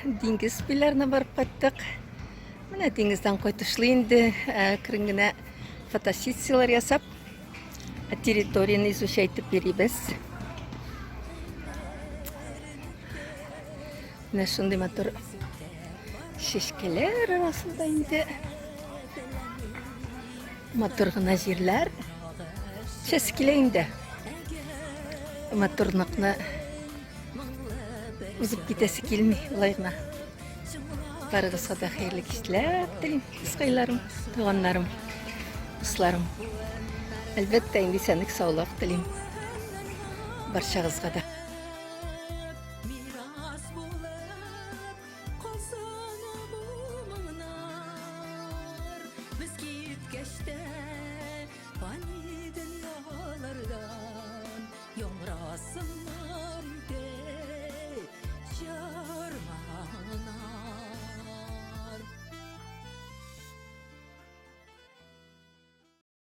Диңгез буйларына барып кайттык. Менә диңгездән кайтышлый инде, киргенә фотосессиялар ясап, территорияны изучать итеп йөрибез. Менә шундый матур шешкеләр арасында инде матур гына җирләр. Шескиле инде. Матурлыкны узып китәсе килми, улай гына. Барыгызга да хәерле кичләр телим, кызкайларым, туганнарым, дусларым. Әлбәттә, инде сәнлек саулык телим. Барчагызга да.